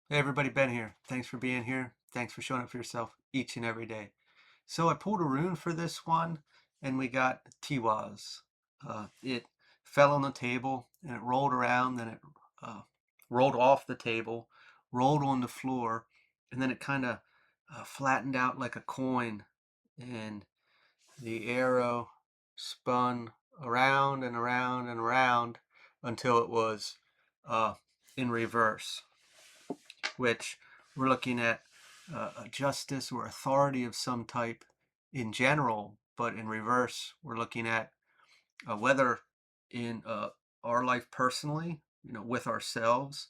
Hey everybody, Ben here. Thanks for being here. Thanks for showing up for yourself each and every day. So I pulled a rune for this one, and we got Tiwaz. It fell on the table, and it rolled around, then it uh, rolled off the table, rolled on the floor, and then it kind of flattened out like a coin, and the arrow spun around and around and around until it was uh, in reverse, which we're looking at a justice or authority of some type in general, but in reverse, we're looking at whether in our life personally, with ourselves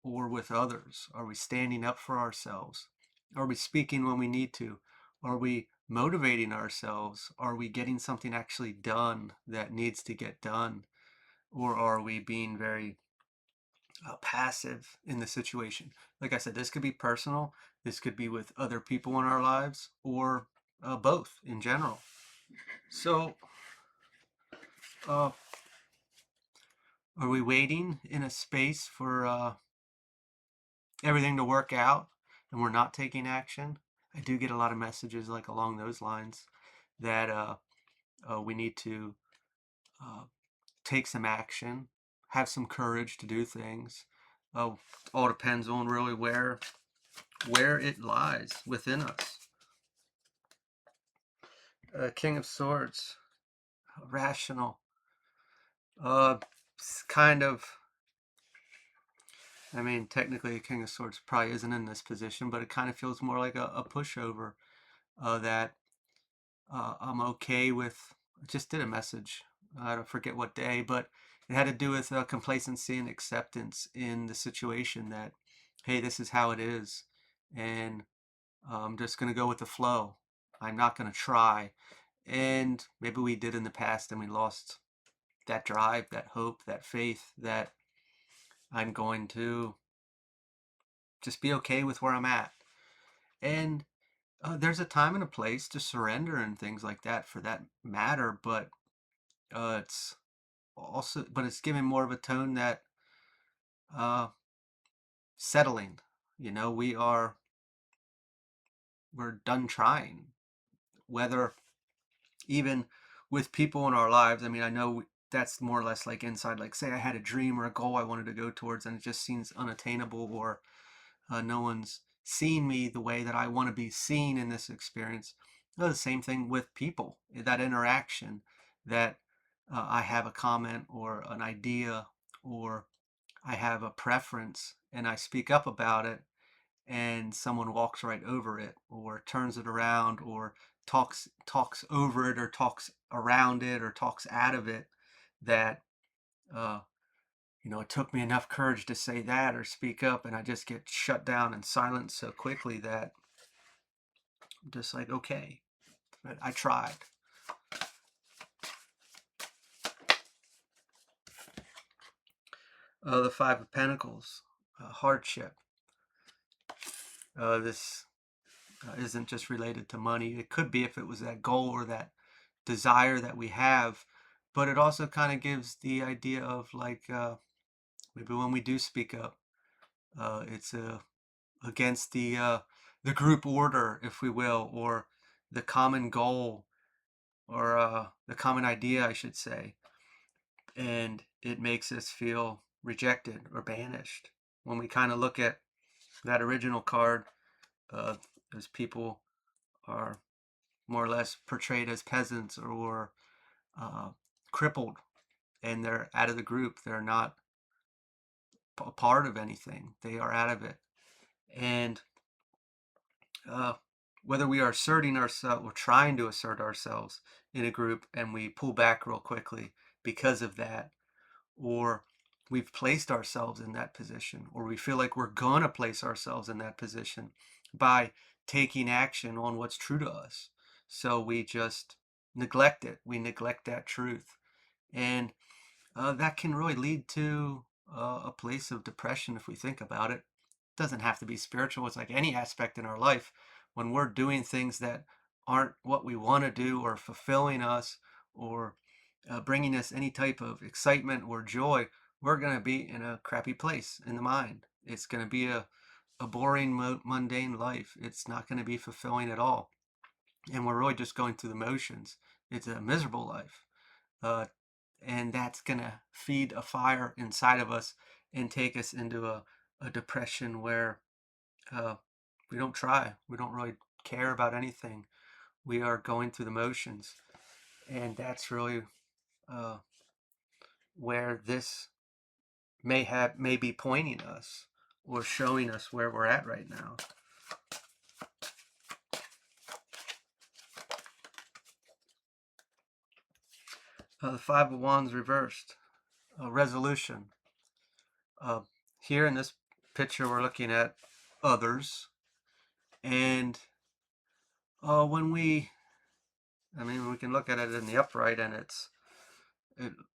or with others. Are we standing up for ourselves? Are we speaking when we need to? Are we motivating ourselves? Are we getting something actually done that needs to get done? Or are we being very passive in the situation? Like I said, this could be personal, this could be with other people in our lives, or both in general. So, uh, are we waiting in a space for everything to work out and we're not taking action? I do get a lot of messages like along those lines that we need to uh, take some action, have some courage to do things. All depends on really where it lies within us. King of Swords, rational. Uh, kind of. I mean, technically, a King of Swords probably isn't in this position, but it kind of feels more like a pushover. That I'm okay with. I just did a message. I don't forget what day, but it had to do with complacency and acceptance in the situation. That hey, this is how it is, and I'm just gonna go with the flow. I'm not gonna try. And maybe we did in the past, and we lost that drive, that hope, that faith that I'm going to just be okay with where I'm at. And there's a time and a place to surrender and things like that for that matter, but it's also, but it's giving more of a tone that uh, settling. We're done trying, whether even with people in our lives. I mean, I know that's more or less like inside, like say I had a dream or a goal I wanted to go towards and it just seems unattainable, or no one's seen me the way that I want to be seen in this experience. The same thing with people, that interaction that I have a comment or an idea, or I have a preference and I speak up about it, and someone walks right over it or turns it around or talks over it or talks around it or talks out of it, that uh, it took me enough courage to say that or speak up, and I just get shut down and silenced so quickly that I'm just like, okay, but I tried. The Five of Pentacles, hardship. This isn't just related to money. It could be if it was that goal or that desire that we have, but it also kind of gives the idea of like maybe when we do speak up, it's against the group order, if we will, or the common goal, or the common idea, I should say, and it makes us feel rejected or banished. When we kind of look at that original card, uh, those people are more or less portrayed as peasants or uh, crippled, and they're out of the group. They're not a part of anything. They are out of it. And uh, whether we are asserting ourselves or trying to assert ourselves in a group and we pull back real quickly because of that, or we've placed ourselves in that position, or we feel like we're going to place ourselves in that position by taking action on what's true to us. So we just neglect it. We neglect that truth. And that can really lead to a place of depression if we think about it. It doesn't have to be spiritual. It's like any aspect in our life. When we're doing things that aren't what we want to do or fulfilling us, or bringing us any type of excitement or joy, we're going to be in a crappy place in the mind. It's going to be a boring, mundane life. It's not going to be fulfilling at all. And we're really just going through the motions. It's a miserable life. Uh, and that's going to feed a fire inside of us and take us into a depression where uh, we don't try. We don't really care about anything. We are going through the motions. And that's really uh, where this may be pointing us or showing us where we're at right now. The Five of Wands reversed. Resolution. Uh, Here in this picture, we're looking at others. And when we can look at it in the upright and it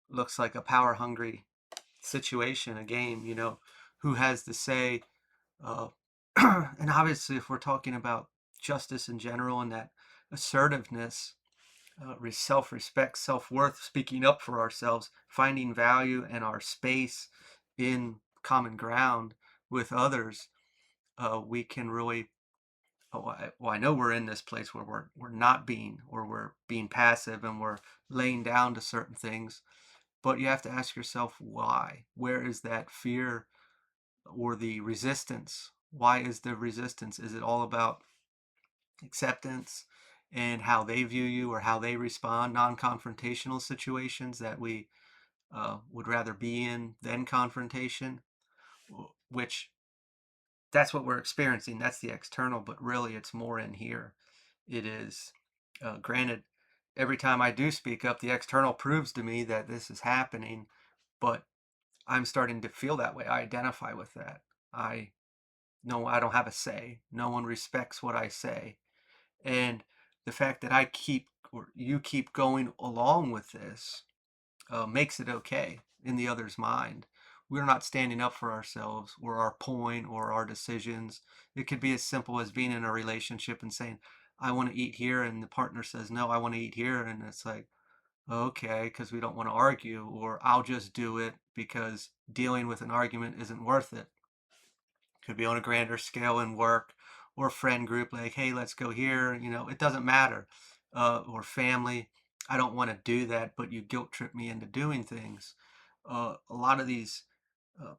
looks like a power hungry situation, a game, who has the say. Uh, and obviously, if we're talking about justice in general and that assertiveness, self-respect, self-worth, speaking up for ourselves, finding value and our space in common ground with others, we can really. I know we're in this place where we're not being, or we're being passive and we're laying down to certain things. But you have to ask yourself why. Where is that fear or the resistance? Why is the resistance? Is it all about acceptance and how they view you or how they respond, non-confrontational situations that we would rather be in than confrontation, which that's what we're experiencing. That's the external, but really it's more in here. It is, granted, every time I do speak up, the external proves to me that this is happening, but I'm starting to feel that way. I identify with that. I No, I don't have a say. No one respects what I say. And the fact that you keep going along with this makes it okay in the other's mind. We're not standing up for ourselves or our point or our decisions. It could be as simple as being in a relationship and saying, I want to eat here. And the partner says, no, I want to eat here. And it's like, okay, because we don't want to argue, or I'll just do it because dealing with an argument isn't worth it. Could be on a grander scale in work or friend group, like, hey, let's go here. It doesn't matter. Or family, I don't want to do that, but you guilt trip me into doing things. A lot of these uh,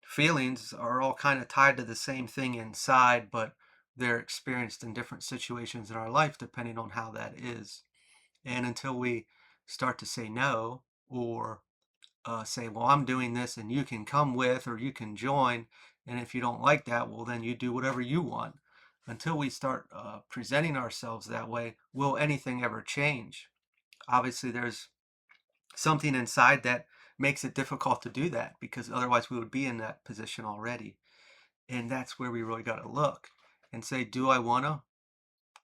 feelings are all kind of tied to the same thing inside, but they're experienced in different situations in our life depending on how that is. And until we start to say no, or say, well, I'm doing this and you can come with or you can join. And if you don't like that, well, then you do whatever you want. Until we start presenting ourselves that way, will anything ever change? Obviously, there's something inside that makes it difficult to do that, because otherwise we would be in that position already. And that's where we really got to look and say, do I want to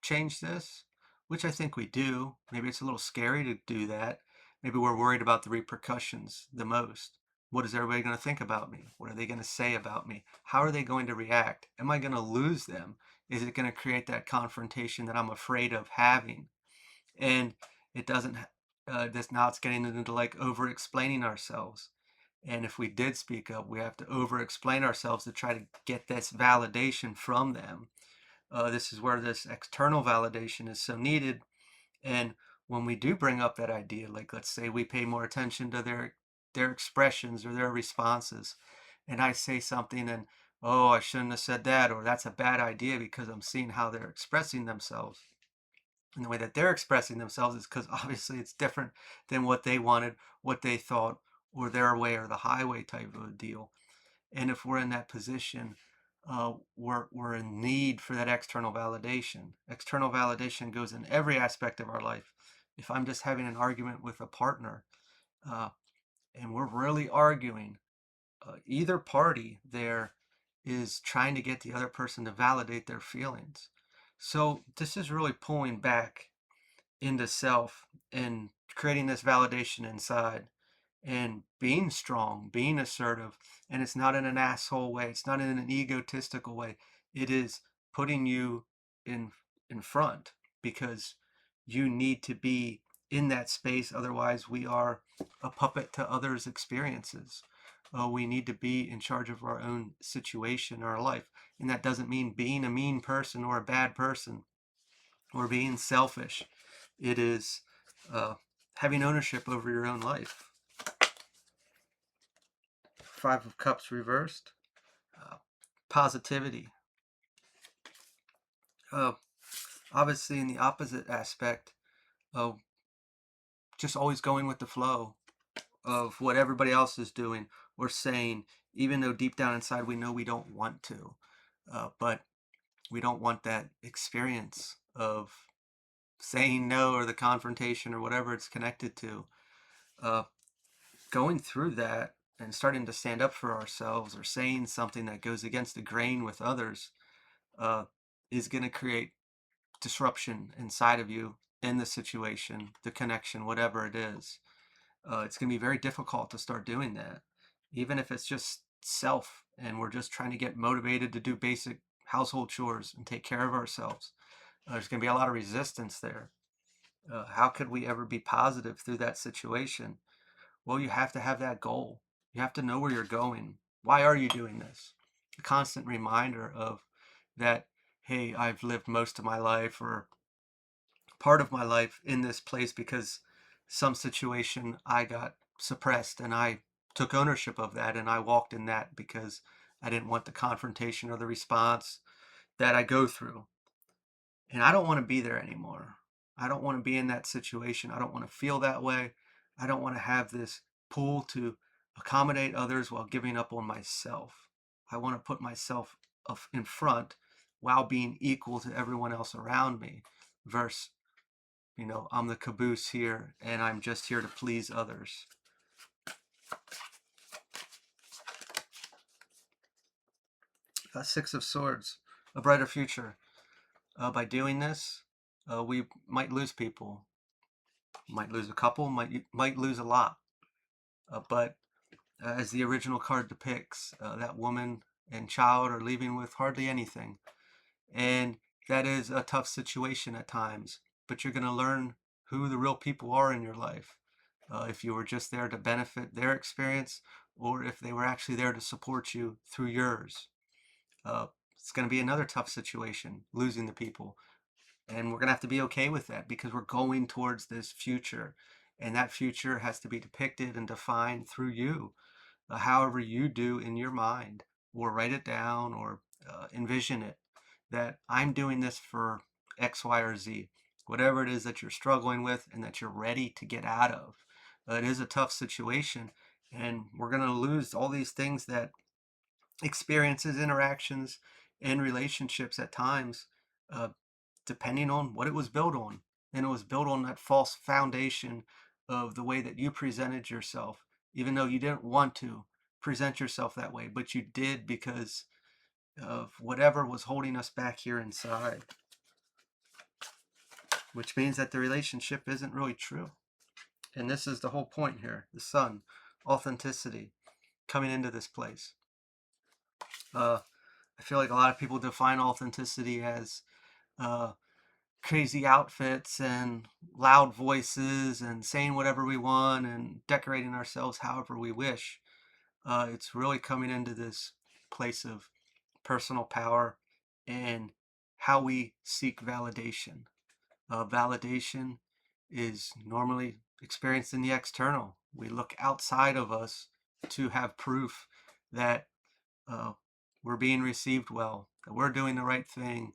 change this? Which I think we do. Maybe it's a little scary to do that. Maybe we're worried about the repercussions the most. What is everybody going to think about me? What are they going to say about me? How are they going to react? Am I going to lose them? Is it going to create that confrontation that I'm afraid of having? And it doesn't, this now it's getting into like over explaining ourselves. And if we did speak up, we have to over explain ourselves to try to get this validation from them. This is where this external validation is so needed. And when we do bring up that idea, like let's say we pay more attention to their expressions or their responses, and I say something and, oh, I shouldn't have said that, or that's a bad idea because I'm seeing how they're expressing themselves. And the way that they're expressing themselves is because obviously it's different than what they wanted, what they thought, or their way or the highway type of a deal. And if we're in that position, we're in need for that external validation. External validation goes in every aspect of our life. If I'm just having an argument with a partner, uh, and we're really arguing, either party there is trying to get the other person to validate their feelings. So this is really pulling back into self and creating this validation inside and being strong, being assertive. And it's not in an asshole way. It's not in an egotistical way. It is putting you in in front, because you need to be in that space. Otherwise, we are a puppet to others' experiences. We need to be in charge of our own situation in our life. And that doesn't mean being a mean person or a bad person or being selfish. It is having ownership over your own life. Five of Cups reversed. Uh, Positivity. Uh, Obviously, in the opposite aspect of just always going with the flow of what everybody else is doing or saying, even though deep down inside we know we don't want to. But we don't want that experience of saying no or the confrontation or whatever it's connected to. Uh, Going through that and starting to stand up for ourselves or saying something that goes against the grain with others uh, is going to create disruption inside of you in the situation, the connection, whatever it is. It's going to be very difficult to start doing that, even if it's just self and we're just trying to get motivated to do basic household chores and take care of ourselves. There's going to be a lot of resistance there. How could we ever be positive through that situation? Well, you have to have that goal. You have to know where you're going. Why are you doing this? A constant reminder of that, hey, I've lived most of my life or part of my life in this place because some situation I got suppressed and I took ownership of that and I walked in that because I didn't want the confrontation or the response that I go through. And I don't want to be there anymore. I don't want to be in that situation. I don't want to feel that way. I don't want to have this pull to accommodate others while giving up on myself. I want to put myself in front while being equal to everyone else around me versus, I'm the caboose here and I'm just here to please others. Six of Swords, a brighter future. By doing this, we might lose people, might lose a couple, might lose a lot. But as the original card depicts, that woman and child are leaving with hardly anything. And that is a tough situation at times, but you're going to learn who the real people are in your life. If you were just there to benefit their experience, or if they were actually there to support you through yours. Uh, it's going to be another tough situation, losing the people. And we're going to have to be okay with that because we're going towards this future. And that future has to be depicted and defined through you, however you do in your mind, or write it down or envision it, that I'm doing this for X, Y, or Z, whatever it is that you're struggling with and that you're ready to get out of. It is a tough situation, and we're going to lose all these things that experiences, interactions, and relationships at times, uh, depending on what it was built on. And it was built on that false foundation of the way that you presented yourself, even though you didn't want to present yourself that way, but you did because of whatever was holding us back here inside, which means that the relationship isn't really true. And this is the whole point here, the sun, authenticity, coming into this place. I feel like a lot of people define authenticity as uh, crazy outfits and loud voices and saying whatever we want and decorating ourselves however we wish. It's really coming into this place of personal power and how we seek validation. Validation is normally experienced in the external. We look outside of us to have proof that uh, we're being received well, that we're doing the right thing,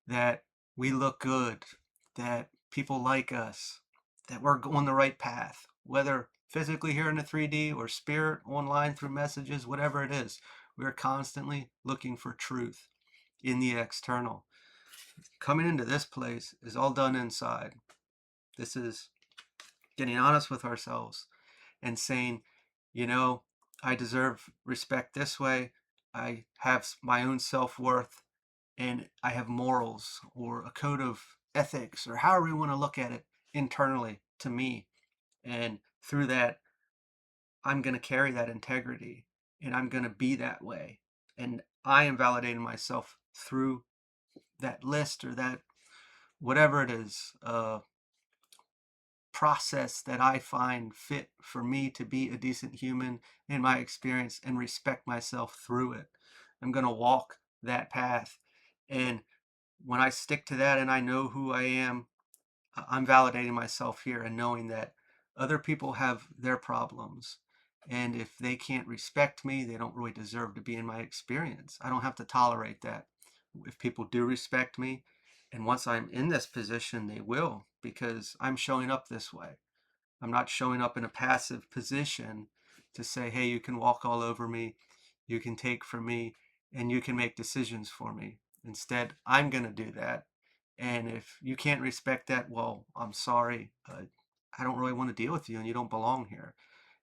that we look good, that people like us, that we're on the right path, whether physically here in the 3D or spirit online through messages, whatever it is. We're constantly looking for truth in the external. Coming into this place is all done inside. This is getting honest with ourselves and saying, you know, I deserve respect this way. I have my own self worth and I have morals or a code of ethics or however you want to look at it internally to me. And through that, I'm going to carry that integrity and I'm going to be that way. And I am validating myself through that list or that whatever it is, process that I find fit for me to be a decent human in my experience and respect myself through it. I'm going to walk that path. And when I stick to that and I know who I am, I'm validating myself here and knowing that other people have their problems. And if they can't respect me, they don't really deserve to be in my experience. I don't have to tolerate that. If people do respect me, and once I'm in this position, they will, because I'm showing up this way. I'm not showing up in a passive position to say, hey, you can walk all over me, you can take from me, and you can make decisions for me. Instead, I'm going to do that. And if you can't respect that, well, I'm sorry. I don't really want to deal with you and you don't belong here.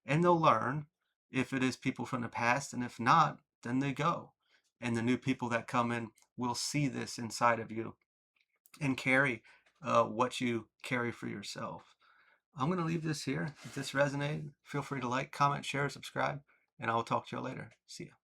And they'll learn if it is people from the past. And if not, then they go. And the new people that come in will see this inside of you and carry what you carry for yourself. I'm going to leave this here. If this resonated, feel free to like, comment, share, subscribe, and I will talk to you later. See ya.